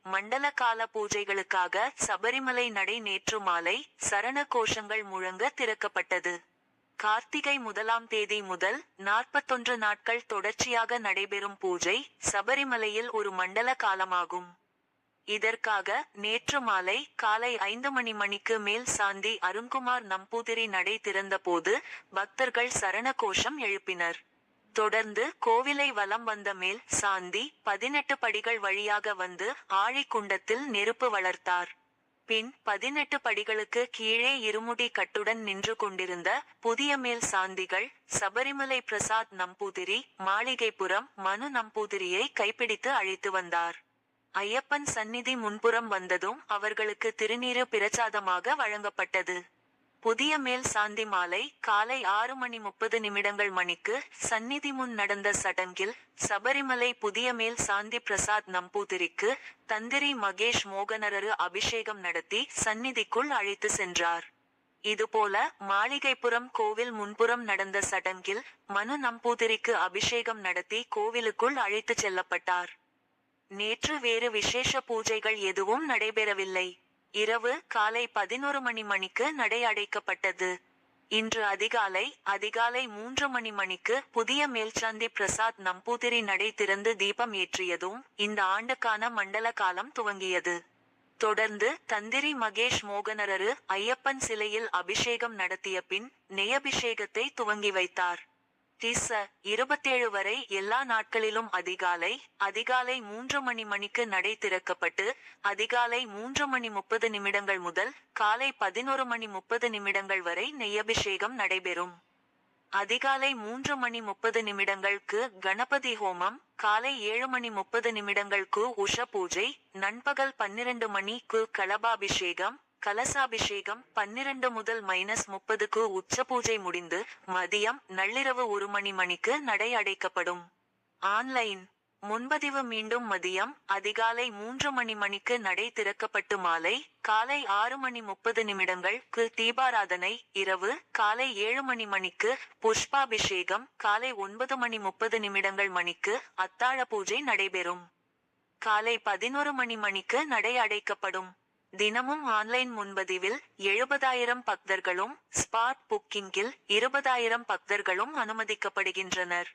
மண்டல கால பூஜைகளுக்காக சபரிமலை நடை நேற்று மாலை சரண கோஷங்கள் முழங்க திறக்கப்பட்டது. கார்த்திகை 1ஆம் தேதி முதல் 41 நாட்கள் தொடர்ச்சியாக நடைபெறும் பூஜை சபரிமலையில் ஒரு மண்டல காலமாகும். இதற்காக நேற்று மாலை காலை 5 மணிக்கு மேல் சாந்தி அருண்குமார் நம்பூதிரி நடை திறந்தபோது பக்தர்கள் சரண கோஷம் எழுப்பினர். தொடர்ந்து கோவிலை வலம் வந்த மேல் சாந்தி 18 படிகள் வழியாக வந்து ஆழிக்குண்டத்தில் நெருப்பு வளர்த்தார். பின் 18 படிகளுக்கு கீழே இருமுடி கட்டுடன் நின்று கொண்டிருந்த புதிய மேல் சாந்திகள் சபரிமலை பிரசாத் நம்பூதிரி மாளிகைப்புறம் மனு நம்பூதிரியை கைப்பிடித்து அழைத்து வந்தார். ஐயப்பன் சந்நிதி முன்புறம் வந்ததும் அவர்களுக்கு திருநீறு பிரசாதமாக வழங்கப்பட்டது. புதிய மேல் சாந்தி மாலை காலை 6:30 மணிக்கு சந்நிதி முன் நடந்த சடங்கில் சபரிமலை புதிய மேல் சாந்தி பிரசாத் நம்பூதிரிக்கு தந்திரி மகேஷ் மோகனரரு அபிஷேகம் நடத்தி சந்நிதிக்குள் அழைத்து சென்றார். இதுபோல மாளிகைப்புறம் கோவில் முன்புறம் நடந்த சடங்கில் மனு நம்பூதிரிக்கு அபிஷேகம் நடத்தி கோவிலுக்குள் அழைத்து செல்லப்பட்டார். நேற்று வேறு விசேஷ பூஜைகள் எதுவும் நடைபெறவில்லை. இரவு காலை 11 மணிக்கு நடை அடைக்கப்பட்டது. இன்று அதிகாலை 3 மணிக்கு புதிய மேல்சாந்தி பிரசாத் நம்பூதிரி நடை திறந்து தீபம் ஏற்றியதும் இந்த ஆண்டுக்கான மண்டல காலம் துவங்கியது. தொடர்ந்து தந்திரி மகேஷ் மோகனரரு ஐயப்பன் சிலையில் அபிஷேகம் நடத்திய பின் நெய்யபிஷேகத்தை துவங்கி வைத்தார். டிச 27 வரை எல்லா நாட்களிலும் அதிகாலை 3 மணிக்கு நடை திறக்கப்பட்டு அதிகாலை 3:30 முதல் காலை 11:30 வரை நெய்யபிஷேகம் நடைபெறும். அதிகாலை 3:30க்கு கணபதி ஹோமம், காலை 7:30க்கு உஷ பூஜை, நண்பகல் 12 மணிக்கு கலபாபிஷேகம், கலசாபிஷேகம் 12 முதல் -30க்கு உச்ச பூஜை முடிந்து மதியம் நள்ளிரவு 1 மணிக்கு நடை அடைக்கப்படும். ஆன்லைன் முன்பதிவு மீண்டும் மதியம் அதிகாலை 3 மணிக்கு நடை திறக்கப்பட்டு மாலை காலை 6:30க்கு தீபாராதனை, இரவு காலை 7 மணிக்கு புஷ்பாபிஷேகம், காலை 9:30 மணிக்கு அத்தாழ பூஜை நடைபெறும். காலை 11 மணிக்கு நடை அடைக்கப்படும். தினமும் ஆன்லைன் முன்பதிவில் 70,000 பக்தர்களும் ஸ்பாட் புக்கிங்கில் 20,000 பக்தர்களும் அனுமதிக்கப்படுகின்றனர்.